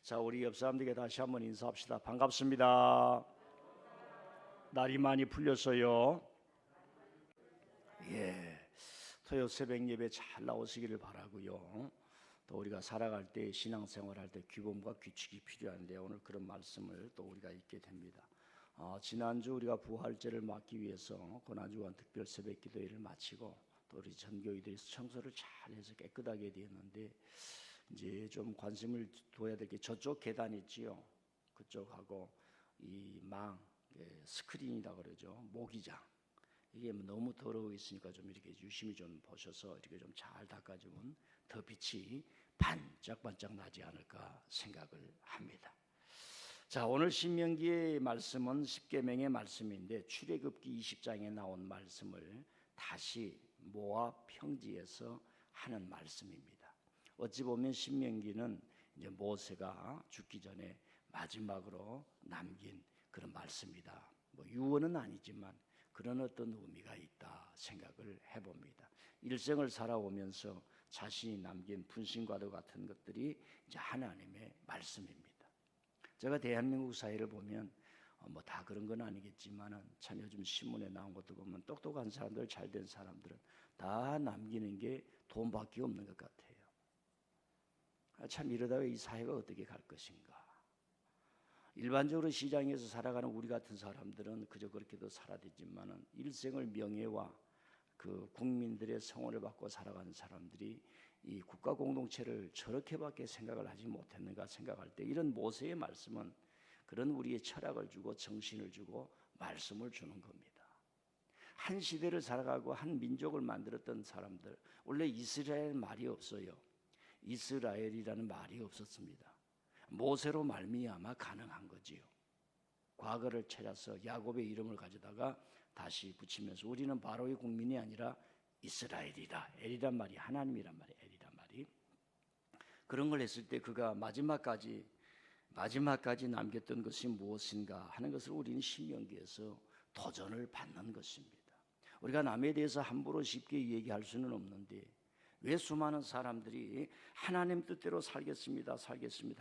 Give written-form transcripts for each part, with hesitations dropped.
자, 우리 옆 사람들에게 다시 한번 인사합시다. 반갑습니다. 날이 많이 풀렸어요. 예, 토요 새벽 예배 잘 나오시기를 바라고요. 또 우리가 살아갈 때, 신앙생활할 때 규범과 규칙이 필요한데 오늘 그런 말씀을 또 우리가 읽게 됩니다. 지난주 우리가 부활제를 맞기 위해서 고난주간 특별 새벽 기도회를 마치고 또 우리 전교회들이 청소를 잘해서 깨끗하게 되었는데, 이제 좀 관심을 둬야 될 게 저쪽 계단 있지요. 그쪽하고 이 스크린이라고 그러죠. 모기장. 이게 너무 더러워 있으니까 좀 이렇게 유심히 좀 보셔서 이렇게 좀 잘 닦아주면 더 빛이 반짝반짝 나지 않을까 생각을 합니다. 자, 오늘 신명기의 말씀은 십계명의 말씀인데 출애굽기 20장에 나온 말씀을 다시 모압 평지에서 하는 말씀입니다. 어찌 보면 신명기는 이제 모세가 죽기 전에 마지막으로 남긴 그런 말씀이다. 유언은 아니지만 그런 어떤 의미가 있다 생각을 해봅니다. 일생을 살아오면서 자신이 남긴 분신과도 같은 것들이 이제 하나님의 말씀입니다. 제가 대한민국 사회를 보면 다 그런 건 아니겠지만은 참 요즘 신문에 나온 것도 보면 똑똑한 사람들, 잘된 사람들은 다 남기는 게 돈밖에 없는 것 같아요. 참 이러다가 이 사회가 어떻게 갈 것인가. 일반적으로 시장에서 살아가는 우리 같은 사람들은 그저 그렇게도 살아되지만은 일생을 명예와 그 국민들의 성원을 받고 살아가는 사람들이 이 국가 공동체를 저렇게밖에 생각을 하지 못했는가 생각할 때 이런 모세의 말씀은 그런 우리의 철학을 주고 정신을 주고 말씀을 주는 겁니다. 한 시대를 살아가고 한 민족을 만들었던 사람들, 원래 이스라엘 말이 없어요. 이스라엘이라는 말이 없었습니다. 모세로 말미암아 가능한 거지요. 과거를 찾아서 야곱의 이름을 가져다가 다시 붙이면서 우리는 바로의 국민이 아니라 이스라엘이다. 엘이란 말이 하나님이란 말이에요. 엘이란 말이. 그런 걸 했을 때 그가 마지막까지 남겼던 것이 무엇인가 하는 것을 우리는 신명기에서 도전을 받는 것입니다. 우리가 남에 대해서 함부로 쉽게 얘기할 수는 없는데 왜 수많은 사람들이 하나님 뜻대로 살겠습니다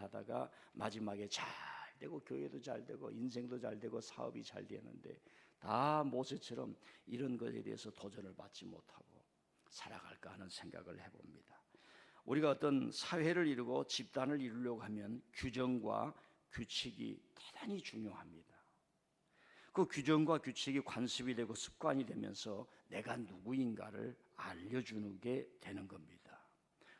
하다가 마지막에 잘 되고 교회도 잘 되고 인생도 잘 되고 사업이 잘 되는데 다 모세처럼 이런 것에 대해서 도전을 받지 못하고 살아갈까 하는 생각을 해봅니다. 우리가 어떤 사회를 이루고 집단을 이루려고 하면 규정과 규칙이 대단히 중요합니다. 그 규정과 규칙이 관습이 되고 습관이 되면서 내가 누구인가를 알려주는 게 되는 겁니다.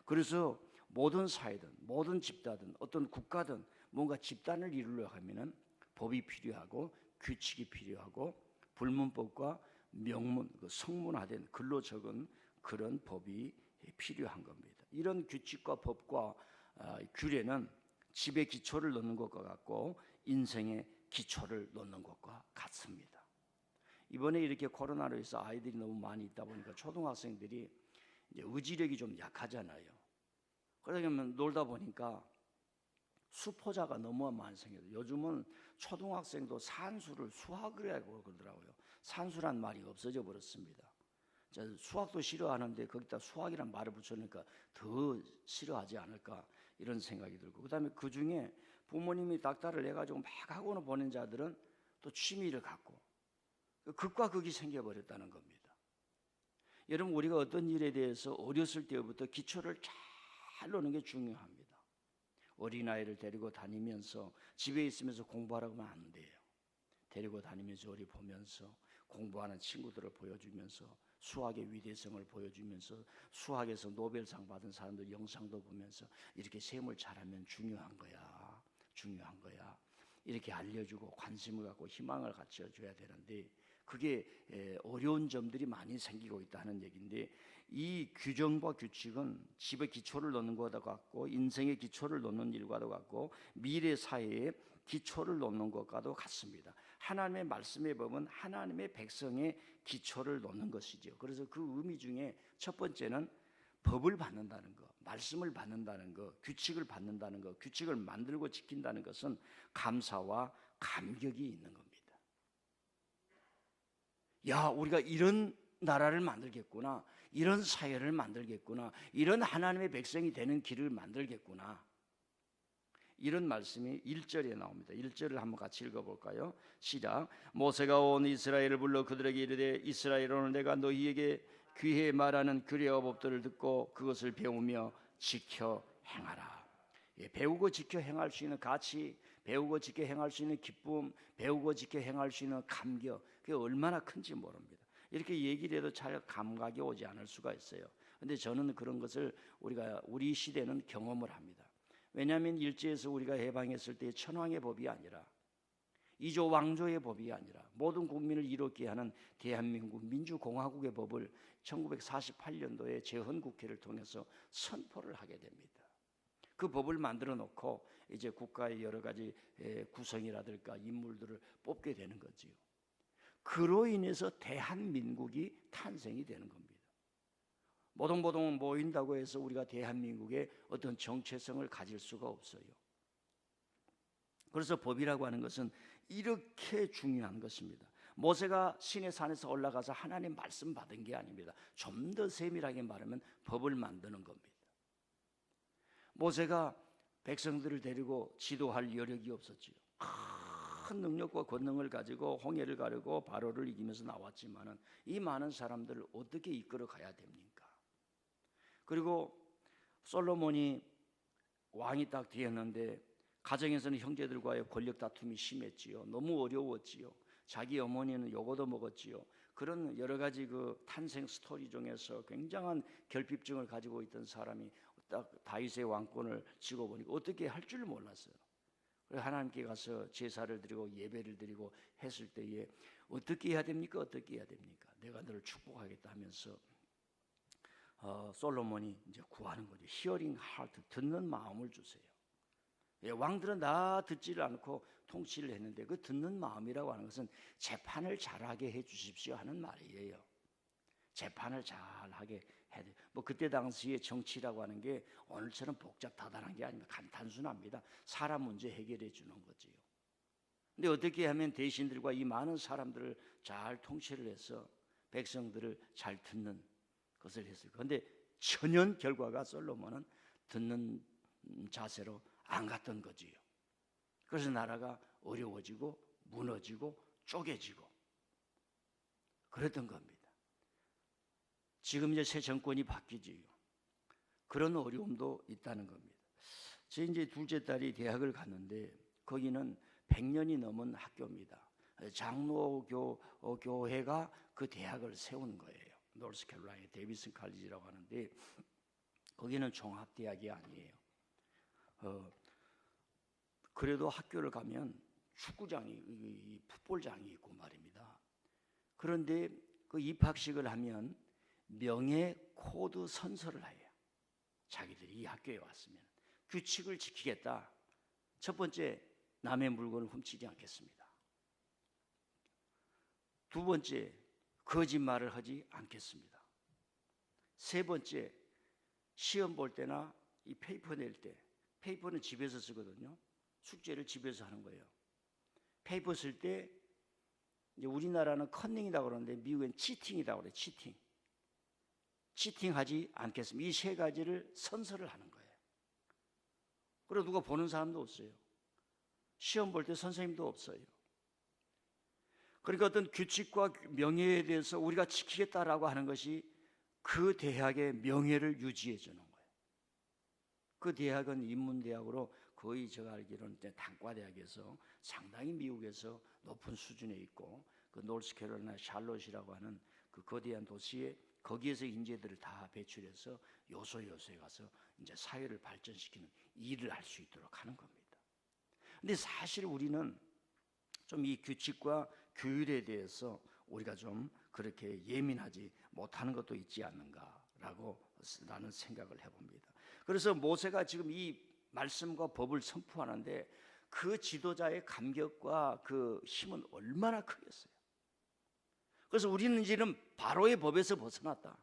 그래서 모든 사회든 모든 집단든 어떤 국가든 뭔가 집단을 이루려고 하면은 법이 필요하고 규칙이 필요하고 불문법과 명문, 성문화된 글로 적은 그런 법이 필요한 겁니다. 이런 규칙과 법과 규례는 집의 기초를 놓는 것과 같고 인생의 기초를 놓는 것과 같습니다. 이번에 이렇게 코로나로 해서 아이들이 너무 많이 있다 보니까 초등학생들이 이제 의지력이 좀 약하잖아요. 그러면 놀다 보니까 수포자가 너무 많이 생겨요. 요즘은 초등학생도 산수를 수학을 하고 그러더라고요. 산수란 말이 없어져 버렸습니다. 수학도 싫어하는데 거기다 수학이란 말을 붙여놓으니까 더 싫어하지 않을까 이런 생각이 들고, 그 다음에 그 중에 부모님이 닥달을 해가지고 막 학원을 보낸 자들은 또 취미를 갖고 극과 극이 생겨버렸다는 겁니다. 여러분, 우리가 어떤 일에 대해서 어렸을 때부터 기초를 잘 놓는 게 중요합니다. 어린아이를 데리고 다니면서 집에 있으면서 공부하라고 하면 안 돼요. 데리고 다니면서 우리 보면서 공부하는 친구들을 보여주면서 수학의 위대성을 보여주면서 수학에서 노벨상 받은 사람들 영상도 보면서 이렇게 셈을 잘하면 중요한 거야. 이렇게 알려주고 관심을 갖고 희망을 갖춰줘야 되는데 그게 어려운 점들이 많이 생기고 있다는 얘기인데, 이 규정과 규칙은 집의 기초를 놓는 것과 같고 인생의 기초를 놓는 일과도 같고 미래 사회의 기초를 놓는 것과도 같습니다. 하나님의 말씀에 보면 하나님의 백성의 기초를 놓는 것이죠. 그래서 그 의미 중에 첫 번째는 법을 받는다는 것, 말씀을 받는다는 것, 규칙을 받는다는 것, 규칙을 만들고 지킨다는 것은 감사와 감격이 있는 겁니다. 야, 우리가 이런 나라를 만들겠구나, 이런 사회를 만들겠구나, 이런 하나님의 백성이 되는 길을 만들겠구나. 이런 말씀이 1절에 나옵니다. 1절을 한번 같이 읽어볼까요? 시작. 모세가 온 이스라엘을 불러 그들에게 이르되 이스라엘 오늘 내가 너희에게 귀에 말하는 규례와 법들을 듣고 그것을 배우며 지켜 행하라. 예, 배우고 지켜 행할 수 있는 가치, 배우고 지켜 행할 수 있는 기쁨, 배우고 지켜 행할 수 있는 감격, 그게 얼마나 큰지 모릅니다. 이렇게 얘기를 해도 잘 감각이 오지 않을 수가 있어요. 그런데 저는 그런 것을 우리 시대는 경험을 합니다. 왜냐하면 일제에서 우리가 해방했을 때 천황의 법이 아니라 이조 왕조의 법이 아니라 모든 국민을 이롭게 하는 대한민국 민주공화국의 법을 1948년도에 재헌국회를 통해서 선포를 하게 됩니다. 그 법을 만들어 놓고 이제 국가의 여러 가지 구성이라든가 인물들을 뽑게 되는 거지요. 그로 인해서 대한민국이 탄생이 되는 겁니다. 모동모동 모인다고 해서 우리가 대한민국의 어떤 정체성을 가질 수가 없어요. 그래서 법이라고 하는 것은 이렇게 중요한 것입니다. 모세가 시내 산에서 올라가서 하나님 말씀 받은 게 아닙니다. 좀 더 세밀하게 말하면 법을 만드는 겁니다. 모세가 백성들을 데리고 지도할 여력이 없었지요. 큰 능력과 권능을 가지고 홍해를 가르고 바로를 이기면서 나왔지만은 이 많은 사람들을 어떻게 이끌어 가야 됩니까? 그리고 솔로몬이 왕이 딱 되었는데 가정에서는 형제들과의 권력 다툼이 심했지요. 너무 어려웠지요. 자기 어머니는 요거도 먹었지요. 그런 여러 가지 그 탄생 스토리 중에서 굉장한 결핍증을 가지고 있던 사람이 딱 다윗의 왕권을 쥐고 보니까 어떻게 할 줄 몰랐어요. 그래서 하나님께 가서 제사를 드리고 예배를 드리고 했을 때에 어떻게 해야 됩니까? 어떻게 해야 됩니까? 내가 너를 축복하겠다 하면서 솔로몬이 이제 구하는 거죠. 히어링 하트, 듣는 마음을 주세요. 예, 왕들은 다 듣지를 않고 통치를 했는데 그 듣는 마음이라고 하는 것은 재판을 잘하게 해 주십시오 하는 말이에요. 재판을 잘하게 해야 돼요. 뭐 그때 당시에 정치라고 하는 게 오늘처럼 복잡하다는 게 아닙니다. 단순합니다. 사람 문제 해결해 주는 거지요. 근데 어떻게 하면 대신들과 이 많은 사람들을 잘 통치를 해서 백성들을 잘 듣는 것을 했을까? 그런데 천연 결과가 솔로몬은 듣는 자세로 안 갔던 거지요. 그래서 나라가 어려워지고 무너지고 쪼개지고 그랬던 겁니다. 지금 이제 새 정권이 바뀌지요. 그런 어려움도 있다는 겁니다. 제 이제 둘째 딸이 대학을 갔는데 거기는 100년이 넘은 학교입니다. 장로교회가 그 대학을 세운 거예요. 노스캐롤라이나 데이비슨 칼리지라고 하는데 거기는 종합대학이 아니에요. 그래도 학교를 가면 축구장이 풋볼장이 있고 말입니다. 그런데 그 입학식을 하면 명예 코드 선서를 해요. 자기들이 이 학교에 왔으면 규칙을 지키겠다. 첫 번째, 남의 물건을 훔치지 않겠습니다. 두 번째, 거짓말을 하지 않겠습니다. 세 번째, 시험 볼 때나 이 페이퍼 낼 때, 페이퍼는 집에서 쓰거든요. 숙제를 집에서 하는 거예요. 페이퍼 쓸 때 이제 우리나라는 컨닝이라고 그러는데 미국엔 치팅이라고 그래요. 치팅하지 않겠습니다. 이 세 가지를 선서를 하는 거예요. 그리고 누가 보는 사람도 없어요. 시험 볼 때 선생님도 없어요. 그러니까 어떤 규칙과 명예에 대해서 우리가 지키겠다라고 하는 것이 그 대학의 명예를 유지해 주는 거예요. 그 대학은 인문대학으로 거의 제가 알기로는 단과대학에서 상당히 미국에서 높은 수준에 있고 그 노스캐롤라이나 샬롯이라고 하는 그 거대한 도시에 거기에서 인재들을 다 배출해서 요소요소에 가서 이제 사회를 발전시키는 일을 할 수 있도록 하는 겁니다. 근데 사실 우리는 좀 이 규칙과 규율에 대해서 우리가 좀 그렇게 예민하지 못하는 것도 있지 않는가라고 나는 생각을 해봅니다. 그래서 모세가 지금 이 말씀과 법을 선포하는데 그 지도자의 감격과 그 힘은 얼마나 크겠어요. 그래서 우리는 이제는 바로의 법에서 벗어났다.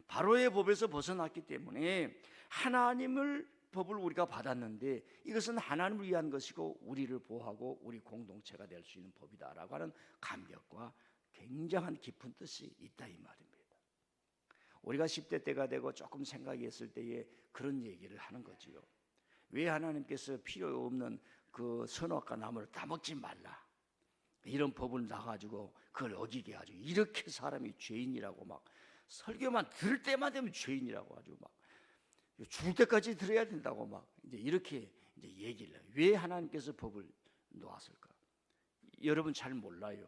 바로의 법에서 벗어났기 때문에 하나님을 법을 우리가 받았는데 이것은 하나님을 위한 것이고 우리를 보호하고 우리 공동체가 될 수 있는 법이다라고 하는 감격과 굉장한 깊은 뜻이 있다 이 말입니다. 우리가 10대 때가 되고 조금 생각이 했을 때에 그런 얘기를 하는 거지요. 왜 하나님께서 필요 없는 그 선악과 나무를 다 먹지 말라, 이런 법을 나가지고 그걸 어기게 하죠. 이렇게 사람이 죄인이라고 막 설교만 들을 때만 되면 죄인이라고 하죠. 막 죽을 때까지 들어야 된다고 막 이제 이렇게 이제 얘기를 해요. 왜 하나님께서 법을 놓았을까? 여러분 잘 몰라요.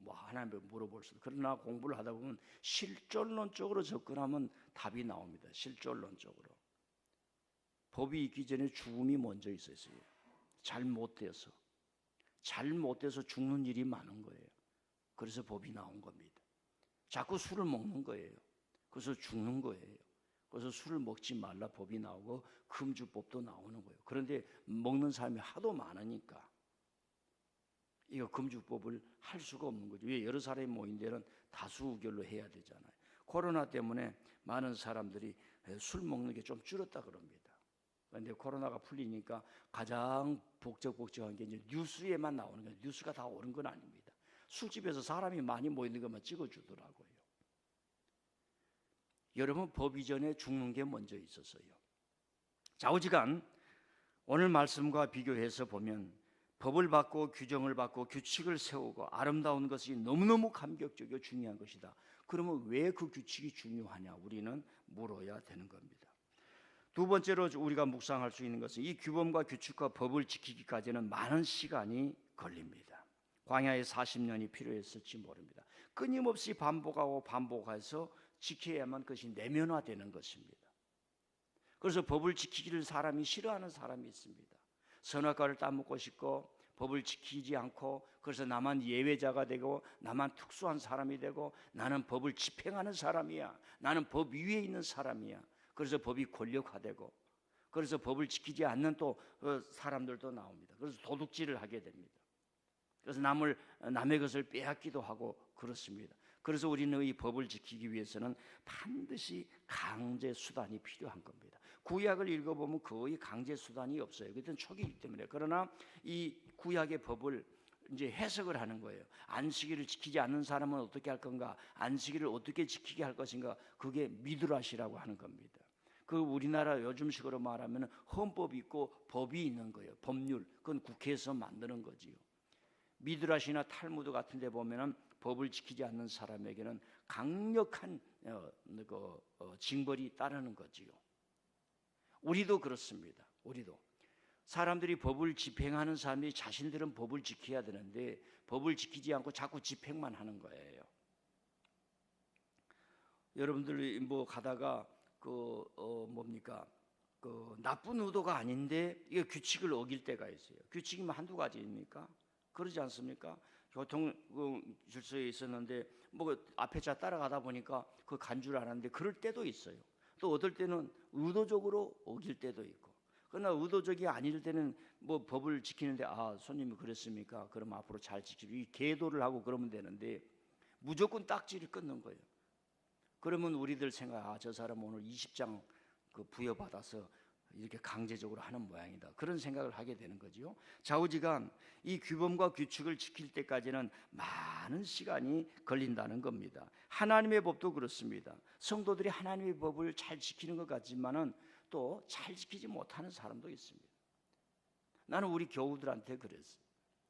뭐 하나님께 물어볼 수도. 그러나 공부를 하다 보면 실존론적으로 접근하면 답이 나옵니다. 실존론적으로. 법이 있기 전에 죽음이 먼저 있었어요. 잘못돼서 죽는 일이 많은 거예요. 그래서 법이 나온 겁니다. 자꾸 술을 먹는 거예요. 그래서 죽는 거예요. 그래서 술을 먹지 말라 법이 나오고 금주법도 나오는 거예요. 그런데 먹는 사람이 하도 많으니까 이거 금주법을 할 수가 없는 거죠. 왜? 여러 사람이 모인 데는 다수 의결로 해야 되잖아요. 코로나 때문에 많은 사람들이 술 먹는 게 좀 줄었다 그럽니다. 그런데 코로나가 풀리니까 가장 복잡한 게 이제 뉴스에만 나오는 거예요. 뉴스가 다 옳은 건 아닙니다. 술집에서 사람이 많이 모이는 것만 찍어주더라고요. 여러분, 법 이전에 죽는 게 먼저 있었어요. 좌우지간 오늘 말씀과 비교해서 보면 법을 받고 규정을 받고 규칙을 세우고 아름다운 것이 너무너무 감격적이고 중요한 것이다. 그러면 왜 그 규칙이 중요하냐? 우리는 물어야 되는 겁니다. 두 번째로 우리가 묵상할 수 있는 것은 이 규범과 규칙과 법을 지키기까지는 많은 시간이 걸립니다. 광야에 40년이 필요했을지 모릅니다. 끊임없이 반복해서 지켜야만 그것이 내면화되는 것입니다. 그래서 법을 지키기를 사람이 싫어하는 사람이 있습니다. 선악과를 따먹고 싶고 법을 지키지 않고 그래서 나만 예외자가 되고 나만 특수한 사람이 되고 나는 법을 집행하는 사람이야. 나는 법 위에 있는 사람이야. 그래서 법이 권력화되고 그래서 법을 지키지 않는 또 사람들도 나옵니다. 그래서 도둑질을 하게 됩니다. 그래서 남의 것을 빼앗기도 하고 그렇습니다. 그래서 우리는 이 법을 지키기 위해서는 반드시 강제 수단이 필요한 겁니다. 구약을 읽어보면 거의 강제 수단이 없어요. 그때는 초기이기 때문에. 그러나 이 구약의 법을 이제 해석을 하는 거예요. 안식일을 지키지 않는 사람은 어떻게 할 건가? 안식일을 어떻게 지키게 할 것인가? 그게 미드라시라고 하는 겁니다. 그 우리나라 요즘식으로 말하면 헌법이 있고 법이 있는 거예요. 법률. 그건 국회에서 만드는 거지요. 미드라시나 탈무드 같은 데 보면은 법을 지키지 않는 사람에게는 강력한 징벌이 따르는 거지요. 우리도 그렇습니다. 우리도 사람들이 법을 집행하는 사람이 자신들은 법을 지켜야 되는데 법을 지키지 않고 자꾸 집행만 하는 거예요. 여러분들이 뭐 가다가 나쁜 의도가 아닌데 이게 규칙을 어길 때가 있어요. 규칙이면 한두 가지입니까? 그러지 않습니까? 교통 질서에 있었는데 뭐 앞에 차 따라가다 보니까 그 간 줄 알았는데 그럴 때도 있어요. 또 어떨 때는 의도적으로 어길 때도 있고. 그러나 의도적이 아닐 때는 뭐 법을 지키는데 손님이 그랬습니까? 그럼 앞으로 잘 지키고 이 계도를 하고 그러면 되는데 무조건 딱지를 끊는 거예요. 그러면 우리들 생각 저 사람 오늘 20장 부여받아서 이렇게 강제적으로 하는 모양이다. 그런 생각을 하게 되는 거지요. 좌우지간 이 규범과 규칙을 지킬 때까지는 많은 시간이 걸린다는 겁니다. 하나님의 법도 그렇습니다. 성도들이 하나님의 법을 잘 지키는 것 같지만은 또 잘 지키지 못하는 사람도 있습니다. 나는 우리 교우들한테 그랬어요.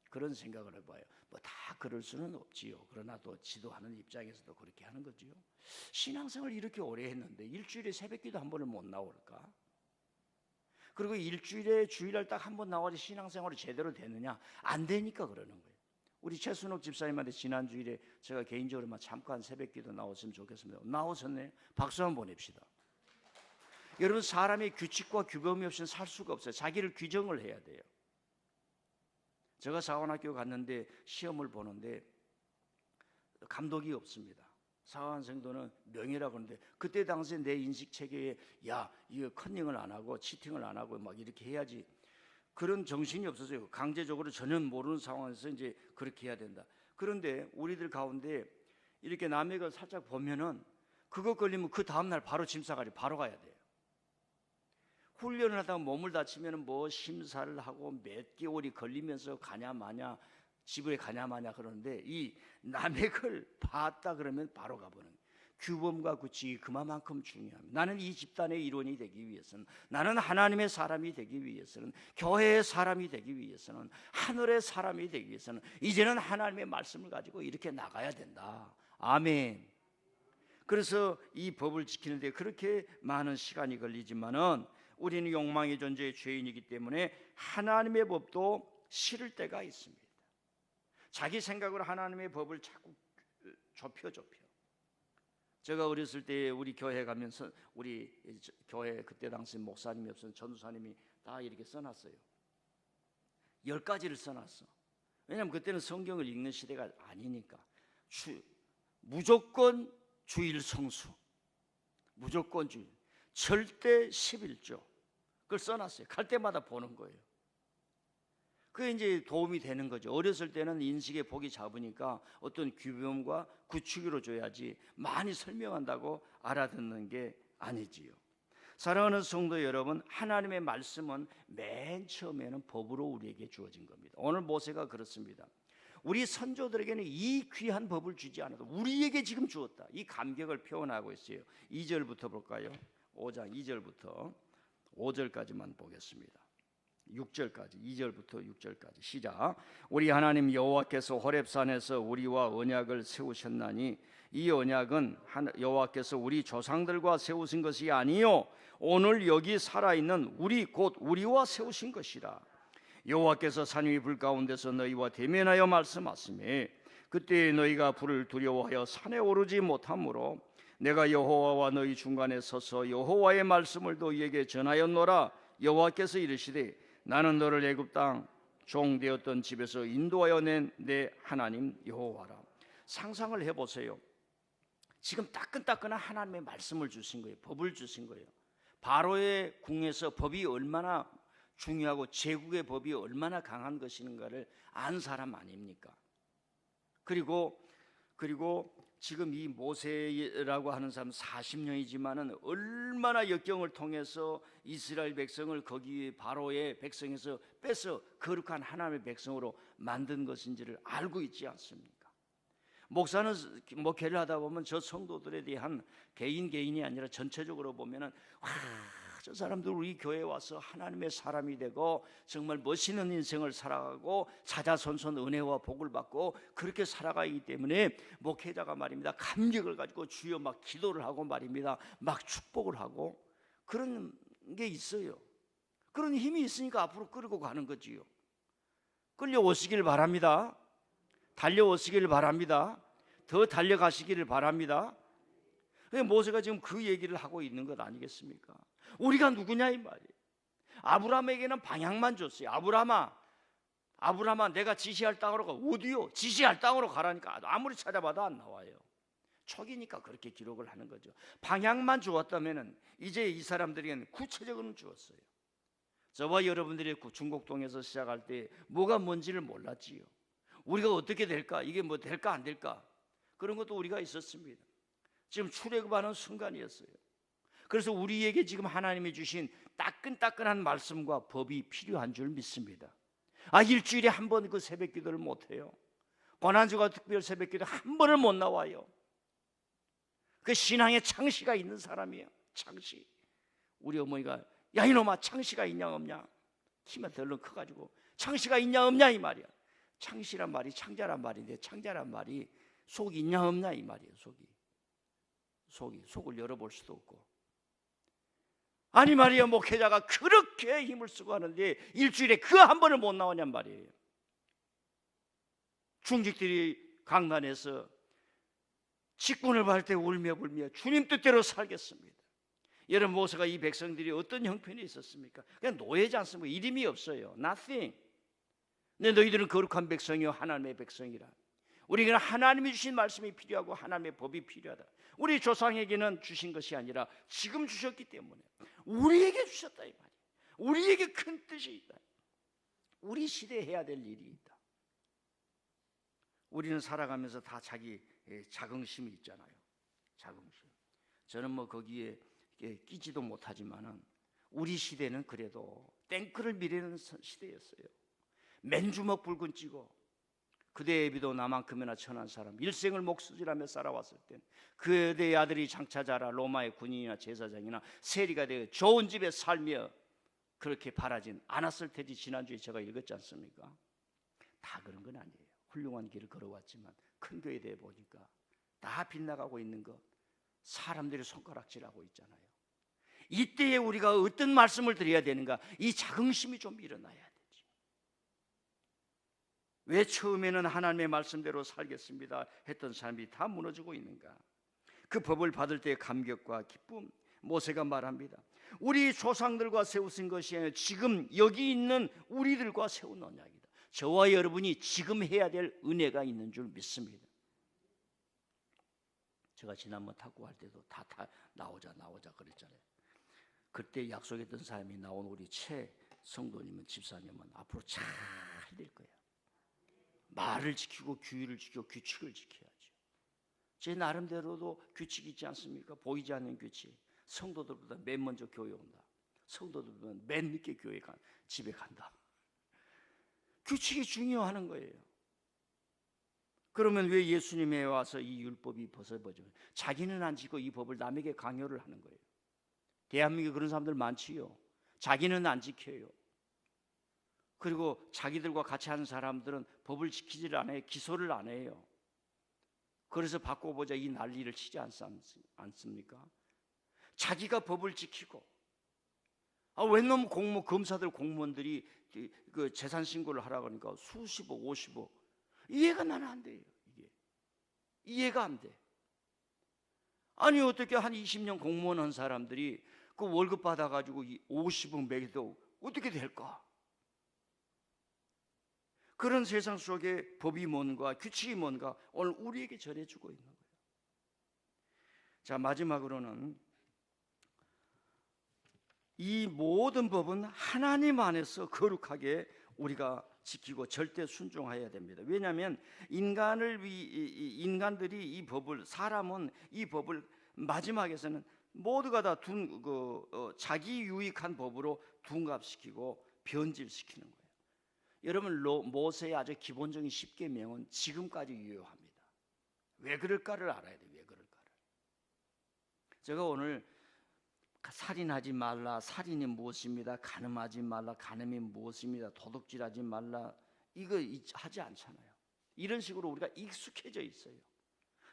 그런 생각을 해봐요. 뭐 다 그럴 수는 없지요. 그러나 또 지도하는 입장에서도 그렇게 하는 거지요. 신앙생활을 이렇게 오래 했는데 일주일에 새벽기도 한 번을 못 나올까? 그리고 일주일에 주일날 딱 한 번 나와서 신앙생활이 제대로 되느냐? 안 되니까 그러는 거예요. 우리 최순옥 집사님한테 지난 주일에 제가 개인적으로만 잠깐 새벽기도 나왔으면 좋겠습니다. 나오셨네. 박수 한번 보냅시다. 여러분, 사람이 규칙과 규범이 없이는 살 수가 없어요. 자기를 규정을 해야 돼요. 제가 사관학교 갔는데 시험을 보는데 감독이 없습니다. 사관생도는 명예라고 하는데 그때 당시에 내 인식 체계에 이거 컨닝을 안 하고 치팅을 안 하고 막 이렇게 해야지, 그런 정신이 없었어요. 강제적으로 전혀 모르는 상황에서 이제 그렇게 해야 된다. 그런데 우리들 가운데 이렇게 남의 걸 살짝 보면은 그거 걸리면 그 다음날 바로 짐 싸가지고 바로 가야 돼요. 훈련을 하다가 몸을 다치면 뭐 심사를 하고 몇 개월이 걸리면서 가냐 마냐, 집에 가냐 마냐 그러는데 이 남의 걸 봤다 그러면 바로 가보는 거예요. 규범과 규칙이 그만큼 중요합니다. 나는 이 집단의 일원이 되기 위해서는, 나는 하나님의 사람이 되기 위해서는, 교회의 사람이 되기 위해서는, 하늘의 사람이 되기 위해서는 이제는 하나님의 말씀을 가지고 이렇게 나가야 된다. 아멘. 그래서 이 법을 지키는데 그렇게 많은 시간이 걸리지만은 우리는 욕망의 존재의 죄인이기 때문에 하나님의 법도 싫을 때가 있습니다. 자기 생각으로 하나님의 법을 자꾸 좁혀. 제가 어렸을 때 우리 교회 가면서 우리 교회 그때 당시 목사님이 없어서 전도사님이 다 이렇게 써놨어요. 10가지를 써놨어. 왜냐하면 그때는 성경을 읽는 시대가 아니니까. 무조건 주일 성수, 무조건 주일, 절대 11조, 그걸 써놨어요. 갈 때마다 보는 거예요. 그게 이제 도움이 되는 거죠. 어렸을 때는 인식의 폭이 작으니까 어떤 규범과 규칙으로 줘야지 많이 설명한다고 알아듣는 게 아니지요. 사랑하는 성도 여러분, 하나님의 말씀은 맨 처음에는 법으로 우리에게 주어진 겁니다. 오늘 모세가 그렇습니다. 우리 선조들에게는 이 귀한 법을 주지 않아도 우리에게 지금 주었다. 이 감격을 표현하고 있어요. 2절부터 볼까요? 5장 2절부터 5절까지만 보겠습니다. 6절까지, 2절부터 6절까지 시작. 우리 하나님 여호와께서 호렙산에서 우리와 언약을 세우셨나니 이 언약은 여호와께서 우리 조상들과 세우신 것이 아니요 오늘 여기 살아있는 우리 곧 우리와 세우신 것이라. 여호와께서 산 위 불 가운데서 너희와 대면하여 말씀하시매 그때 너희가 불을 두려워하여 산에 오르지 못하므로 내가 여호와와 너희 중간에 서서 여호와의 말씀을 너희에게 전하였노라. 여호와께서 이르시되 나는 너를 애굽 땅 종 되었던 집에서 인도하여 낸 내 하나님 여호와라. 상상을 해보세요. 지금 따끈따끈한 하나님의 말씀을 주신 거예요. 법을 주신 거예요. 바로의 궁에서 법이 얼마나 중요하고 제국의 법이 얼마나 강한 것인가를 안 사람 아닙니까? 그리고 지금 이 모세라고 하는 사람 40년이지만은 얼마나 역경을 통해서 이스라엘 백성을 거기 바로의 백성에서 빼서 거룩한 하나님의 백성으로 만든 것인지를 알고 있지 않습니까? 목사는 목회를 하다 보면 저 성도들에 대한 개인이 아니라 전체적으로 보면은 저 사람들 우리 교회에 와서 하나님의 사람이 되고 정말 멋있는 인생을 살아가고 사자손손 은혜와 복을 받고 그렇게 살아가기 때문에 목회자가 말입니다 감격을 가지고 주여 막 기도를 하고 말입니다 막 축복을 하고 그런 게 있어요. 그런 힘이 있으니까 앞으로 끌고 가는 거지요. 끌려오시길 바랍니다. 달려오시길 바랍니다. 더 달려가시기를 바랍니다. 모세가 지금 그 얘기를 하고 있는 것 아니겠습니까? 우리가 누구냐 이 말이에요. 아브라함에게는 방향만 줬어요. 아브라함아 내가 지시할 땅으로 가. 어디요? 지시할 땅으로 가라니까 아무리 찾아봐도 안 나와요. 초기니까 그렇게 기록을 하는 거죠. 방향만 주었다면 이제 이 사람들에게는 구체적으로 주었어요. 저와 여러분들이 중곡동에서 시작할 때 뭐가 뭔지를 몰랐지요. 우리가 어떻게 될까? 이게 뭐 될까 안 될까? 그런 것도 우리가 있었습니다. 지금 출애굽하는 순간이었어요. 그래서 우리에게 지금 하나님이 주신 따끈따끈한 말씀과 법이 필요한 줄 믿습니다. 일주일에 한 번 그 새벽 기도를 못 해요. 고난주가 특별 새벽 기도 한 번을 못 나와요. 그 신앙에 창시가 있는 사람이에요. 창시. 우리 어머니가 야 이놈아 창시가 있냐 없냐? 키만 덜렁 커가지고 창시가 있냐 없냐 이 말이야. 창시란 말이 창자란 말인데 창자란 말이 속이 있냐 없냐 이 말이에요. 속을 열어볼 수도 없고. 아니 말이야 목회자가 그렇게 힘을 쓰고 하는데 일주일에 그 한 번을 못 나오냔 말이에요. 중직들이 강단에서 직분을 받을 때 울며 불며 주님 뜻대로 살겠습니다. 여러분 모세가 이 백성들이 어떤 형편이 있었습니까? 그냥 노예지 않습니까? 이름이 없어요. Nothing. 근데 너희들은 거룩한 백성이요 하나님의 백성이라. 우리에게는 하나님이 주신 말씀이 필요하고 하나님의 법이 필요하다. 우리 조상에게는 주신 것이 아니라 지금 주셨기 때문에 우리에게 주셨다 이 말이에요. 우리에게 큰 뜻이 있다. 우리 시대에 해야 될 일이 있다. 우리는 살아가면서 다 자기 자긍심이 있잖아요. 자긍심. 저는 뭐 거기에 끼지도 못하지만은 우리 시대는 그래도 땡크를 미래는 시대였어요. 맨주먹 붉은 찌고 그대의 애비도 나만큼이나 천한 사람, 일생을 목수질하며 살아왔을 땐 그대의 아들이 장차자라 로마의 군인이나 제사장이나 세리가 되어 좋은 집에 살며 그렇게 바라진 않았을 테지. 지난주에 제가 읽었지 않습니까? 다 그런 건 아니에요. 훌륭한 길을 걸어왔지만 큰 교회에 대해 보니까 다 빗나가고 있는 것, 사람들이 손가락질하고 있잖아요. 이때에 우리가 어떤 말씀을 드려야 되는가? 이 자긍심이 좀 일어나야 되지. 왜 처음에는 하나님의 말씀대로 살겠습니다 했던 사람이 다 무너지고 있는가? 그 법을 받을 때의 감격과 기쁨, 모세가 말합니다. 우리 조상들과 세우신 것이 아니라 지금 여기 있는 우리들과 세운 언약이다. 저와 여러분이 지금 해야 될 은혜가 있는 줄 믿습니다. 제가 지난번 탁구할 때도 다 나오자 그랬잖아요. 그때 약속했던 사람이 나온 우리 최 성도님은, 집사님은 앞으로 잘 될 거예요. 말을 지키고 규율을 지키고 규칙을 지켜야죠. 제 나름대로도 규칙이 있지 않습니까? 보이지 않는 규칙. 성도들보다 맨 먼저 교회 온다. 성도들보다 맨 늦게 집에 간다. 규칙이 중요한 거예요. 그러면 왜 예수님에 와서 이 율법이 벗어버려? 자기는 안 지키고 이 법을 남에게 강요를 하는 거예요. 대한민국에 그런 사람들 많지요. 자기는 안 지켜요. 그리고 자기들과 같이 하는 사람들은 법을 지키지를 않아요. 기소를 안 해요. 그래서 바꿔보자 이 난리를 치지 않습니까? 자기가 법을 지키고, 웬놈 검사들 공무원들이 그 재산 신고를 하라고 하니까 수십억, 50억. 이해가 나는 안 돼요. 이게 이해가 안 돼. 아니 어떻게 한 20년 공무원 한 사람들이 그 월급 받아가지고 50억 매겨도 어떻게 될까? 그런 세상 속에 법이 뭔가, 규칙이 뭔가 오늘 우리에게 전해주고 있는 거예요. 자, 마지막으로는 이 모든 법은 하나님 안에서 거룩하게 우리가 지키고 절대 순종해야 됩니다. 왜냐하면 인간들이 이 법을, 사람은 이 법을 마지막에서는 모두가 다 자기 유익한 법으로 둔갑시키고 변질시키는 거예요. 여러분, 모세의 아주 기본적인 10계명은 지금까지 유효합니다. 왜 그럴까를 알아야 돼요. 왜 그럴까를. 제가 오늘 살인하지 말라, 살인이 무엇입니다. 간음하지 말라, 간음이 무엇입니다. 도둑질하지 말라, 이거 하지 않잖아요. 이런 식으로 우리가 익숙해져 있어요.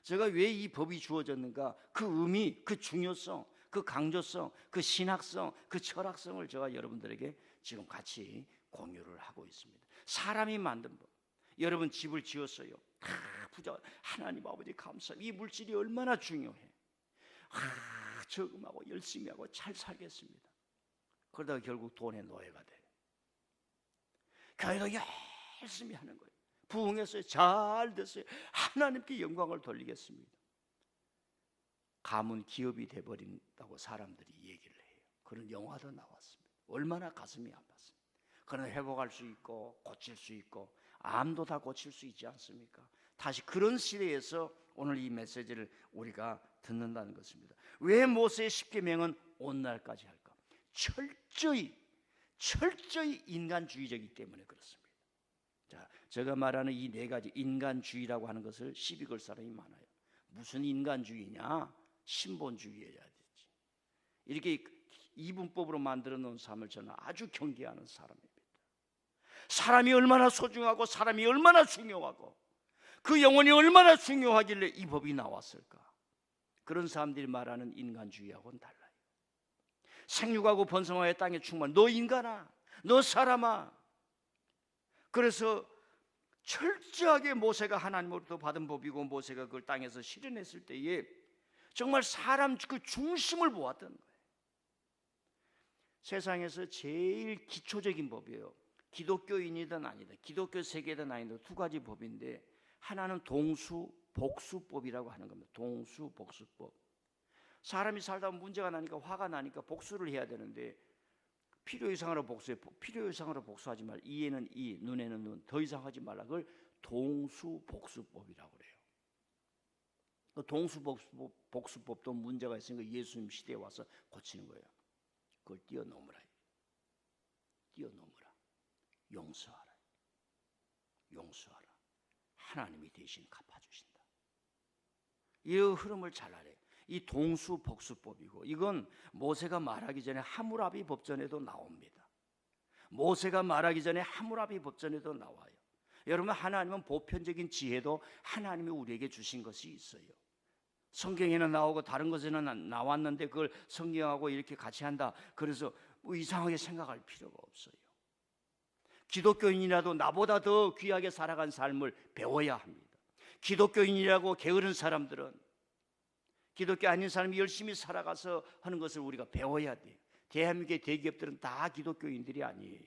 제가 왜 이 법이 주어졌는가, 그 의미, 그 중요성, 그 강조성, 그 신학성, 그 철학성을 제가 여러분들에게 지금 같이 공유를 하고 있습니다. 사람이 만든 법. 여러분 집을 지었어요. 부자, 하나님 아버지 감사합니다. 이 물질이 얼마나 중요해. 저금하고 열심히 하고 잘 살겠습니다. 그러다가 결국 돈의 노예가 돼. 교회도 열심히 하는 거예요. 부흥했어요. 잘 됐어요. 하나님께 영광을 돌리겠습니다. 가문 기업이 돼버린다고 사람들이 얘기를 해요. 그런 영화도 나왔습니다. 얼마나 가슴이 아팠습니다. 그러나 회복할 수 있고 고칠 수 있고, 암도 다 고칠 수 있지 않습니까? 다시 그런 시대에서 오늘 이 메시지를 우리가 듣는다는 것입니다. 왜 모세의 10계명은 오늘날까지 할까? 철저히 인간주의적이기 때문에 그렇습니다. 자, 제가 말하는 이 네 가지 인간주의라고 하는 것을 시비 걸 사람이 많아요. 무슨 인간주의냐? 신본주의여야 되지. 이렇게 이분법으로 만들어 놓은 삶을 저는 아주 경계하는 사람입니다. 사람이 얼마나 소중하고 사람이 얼마나 중요하고 그 영혼이 얼마나 중요하길래 이 법이 나왔을까? 그런 사람들이 말하는 인간주의하고는 달라요. 생육하고 번성하여 땅에 충만. 너 인간아, 너 사람아. 그래서 철저하게 모세가 하나님으로부터 받은 법이고 모세가 그걸 땅에서 실현했을 때에 정말 사람 그 중심을 보았던 거예요. 세상에서 제일 기초적인 법이에요. 기독교인이든 아니든, 기독교 세계든 아니든 두 가지 법인데, 하나는 동수복수법이라고 하는 겁니다. 동수복수법. 사람이 살다 보면 문제가 나니까, 화가 나니까 복수를 해야 되는데 필요 이상으로 복수해. 필요 이상으로 복수하지 말라. 이에는 이, 눈에는 눈, 더 이상 하지 말라. 그걸 동수복수법이라고 그래요. 그 동수복수법도 문제가 있으니까 예수님 시대에 와서 고치는 거예요. 그걸 뛰어넘으라. 용서하라. 하나님이 대신 갚아주신다. 이 흐름을 잘 알아요. 이 동수복수법이고, 이건 모세가 말하기 전에 하무라비 법전에도 나옵니다. 모세가 말하기 전에 하무라비 법전에도 나와요. 여러분, 하나님은 보편적인 지혜도 하나님이 우리에게 주신 것이 있어요. 성경에는 나오고 다른 것에는 나왔는데 그걸 성경하고 이렇게 같이 한다, 그래서 뭐 이상하게 생각할 필요가 없어요. 기독교인이라도 나보다 더 귀하게 살아간 삶을 배워야 합니다. 기독교인이라고 게으른 사람들은, 기독교 아닌 사람이 열심히 살아가서 하는 것을 우리가 배워야 돼요. 대한민국의 대기업들은 다 기독교인들이 아니에요.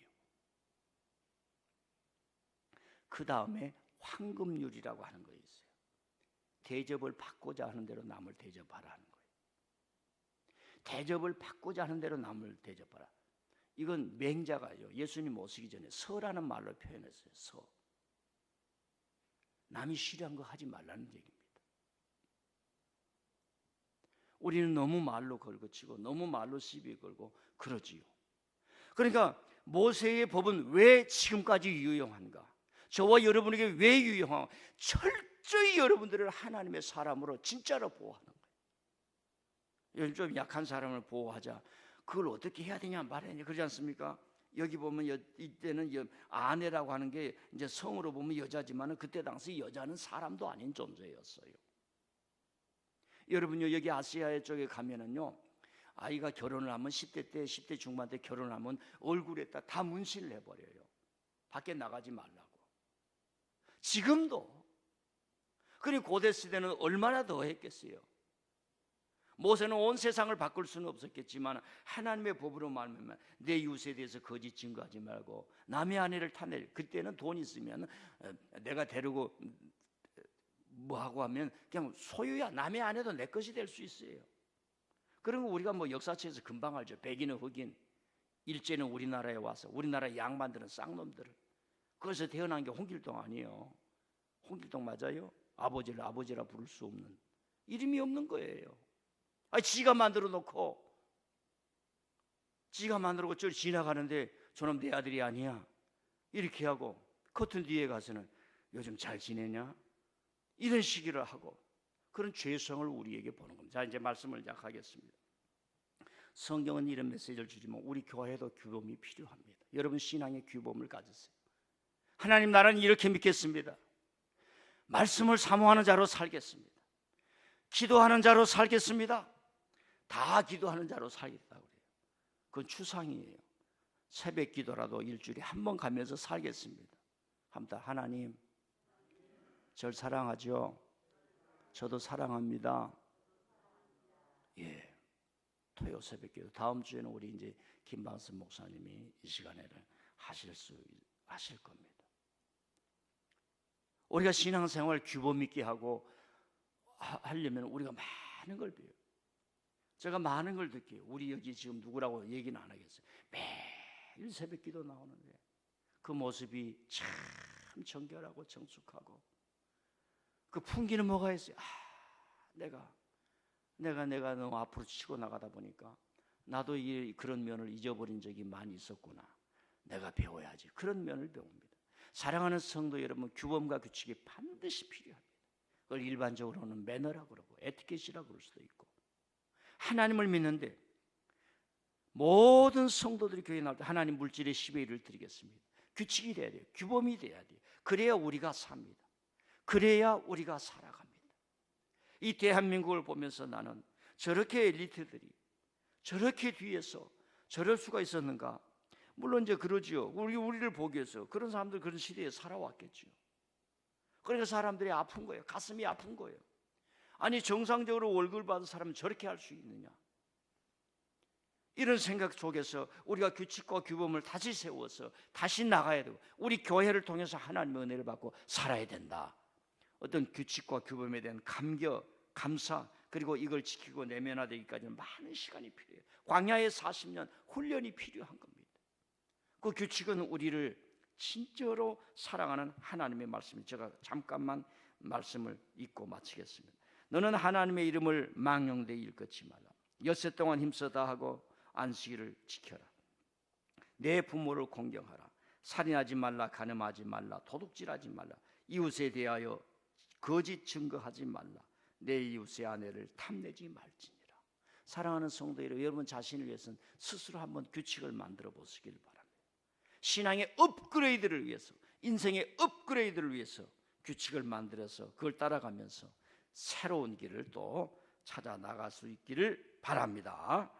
그 다음에 황금률이라고 하는 거 있어요. 대접을 받고자 하는 대로 남을 대접하라 하는 거예요. 대접을 받고자 하는 대로 남을 대접하라. 이건 맹자가요, 예수님 오시기 전에 서라는 말로 표현했어요. 서. 남이 싫어한 거 하지 말라는 얘기입니다. 우리는 너무 말로 걸거치고 너무 말로 시비 걸고 그러지요. 그러니까 모세의 법은 왜 지금까지 유용한가? 저와 여러분에게 왜 유용한가? 철저히 여러분들을 하나님의 사람으로 진짜로 보호하는 거예요. 요즘 좀 약한 사람을 보호하자, 그걸 어떻게 해야 되냐 말해야 그러지 않습니까? 여기 보면 이때는 아내라고 하는 게 이제 성으로 보면 여자지만 그때 당시 여자는 사람도 아닌 존재였어요. 여러분요, 여기 아시아 쪽에 가면은요, 아이가 결혼을 하면 10대 때, 10대 중반 때 결혼을 하면 얼굴에다 다 문신을 해버려요. 밖에 나가지 말라고. 지금도. 그리고 고대 시대는 얼마나 더 했겠어요. 모세는 온 세상을 바꿀 수는 없었겠지만 하나님의 법으로 말하면 내 이웃에 대해서 거짓 증거하지 말고 남의 아내를 타내. 그때는 돈 있으면 내가 데리고 뭐하고 하면 그냥 소유야. 남의 아내도 내 것이 될 수 있어요. 그런 거 우리가 뭐 역사책에서 금방 알죠. 백인은 흑인, 일제는 우리나라에 와서 우리나라 양반들은 쌍놈들을. 그래서 태어난 게 홍길동 아니에요. 홍길동 맞아요? 아버지를 아버지라 부를 수 없는, 이름이 없는 거예요. 지가 만들어 놓고 저 지나가는데 저놈 내 아들이 아니야 이렇게 하고, 커튼 뒤에 가서는 요즘 잘 지내냐 이런 시기를 하고, 그런 죄성을 우리에게 보는 겁니다. 자, 이제 말씀을 시작하겠습니다. 성경은 이런 메시지를 주지만 우리 교회에도 규범이 필요합니다. 여러분, 신앙의 규범을 가지세요. 하나님, 나는 이렇게 믿겠습니다. 말씀을 사모하는 자로 살겠습니다. 기도하는 자로 살겠습니다. 다 기도하는 자로 살겠다고 그래요. 그건 추상이에요. 새벽 기도라도 일주일에 한 번 가면서 살겠습니다. 합니다. 하나님, 절 사랑하죠? 저도 사랑합니다. 예. 토요 새벽 기도. 다음 주에는 우리 이제 김방선 목사님이 이 시간에는 하실 겁니다. 우리가 신앙생활 규범 있게 하려면 우리가 많은 걸 배워요. 제가 많은 걸 듣게요. 우리 여기 지금 누구라고 얘기는 안 하겠어요. 매일 새벽 기도 나오는데 그 모습이 참 정결하고 정숙하고, 그 풍기는 뭐가 있어요? 내가 너무 앞으로 치고 나가다 보니까 나도 그런 면을 잊어버린 적이 많이 있었구나. 내가 배워야지. 그런 면을 배웁니다. 사랑하는 성도 여러분, 규범과 규칙이 반드시 필요합니다. 그걸 일반적으로는 매너라고 그러고 에티켓이라고 그럴 수도 있고, 하나님을 믿는데 모든 성도들이 교회에 나올 때 하나님 물질의 10의 1을 드리겠습니다. 규칙이 돼야 돼요. 규범이 돼야 돼요. 그래야 우리가 삽니다. 그래야 우리가 살아갑니다. 이 대한민국을 보면서 나는 저렇게 엘리트들이 저렇게 뒤에서 저럴 수가 있었는가. 물론 이제 그러지요. 우리를 보기 위해서 그런 사람들 그런 시대에 살아왔겠죠. 그러니까 사람들이 아픈 거예요. 가슴이 아픈 거예요. 아니, 정상적으로 월급을 받은 사람은 저렇게 할 수 있느냐. 이런 생각 속에서 우리가 규칙과 규범을 다시 세워서 다시 나가야 되고, 우리 교회를 통해서 하나님의 은혜를 받고 살아야 된다. 어떤 규칙과 규범에 대한 감격, 감사, 그리고 이걸 지키고 내면화되기까지는 많은 시간이 필요해요. 광야의 40년 훈련이 필요한 겁니다. 그 규칙은 우리를 진짜로 사랑하는 하나님의 말씀입니다. 제가 잠깐만 말씀을 읽고 마치겠습니다. 너는 하나님의 이름을 망령되이 일컫지 말라. 엿새 동안 힘써 다하고 안식일을 지켜라. 내 부모를 공경하라. 살인하지 말라. 간음하지 말라. 도둑질하지 말라. 이웃에 대하여 거짓 증거하지 말라. 내 이웃의 아내를 탐내지 말지니라. 사랑하는 성도 여러분 자신을 위해서는 스스로 한번 규칙을 만들어 보시길 바랍니다. 신앙의 업그레이드를 위해서, 인생의 업그레이드를 위해서 규칙을 만들어서 그걸 따라가면서 새로운 길을 또 찾아 나갈 수 있기를 바랍니다.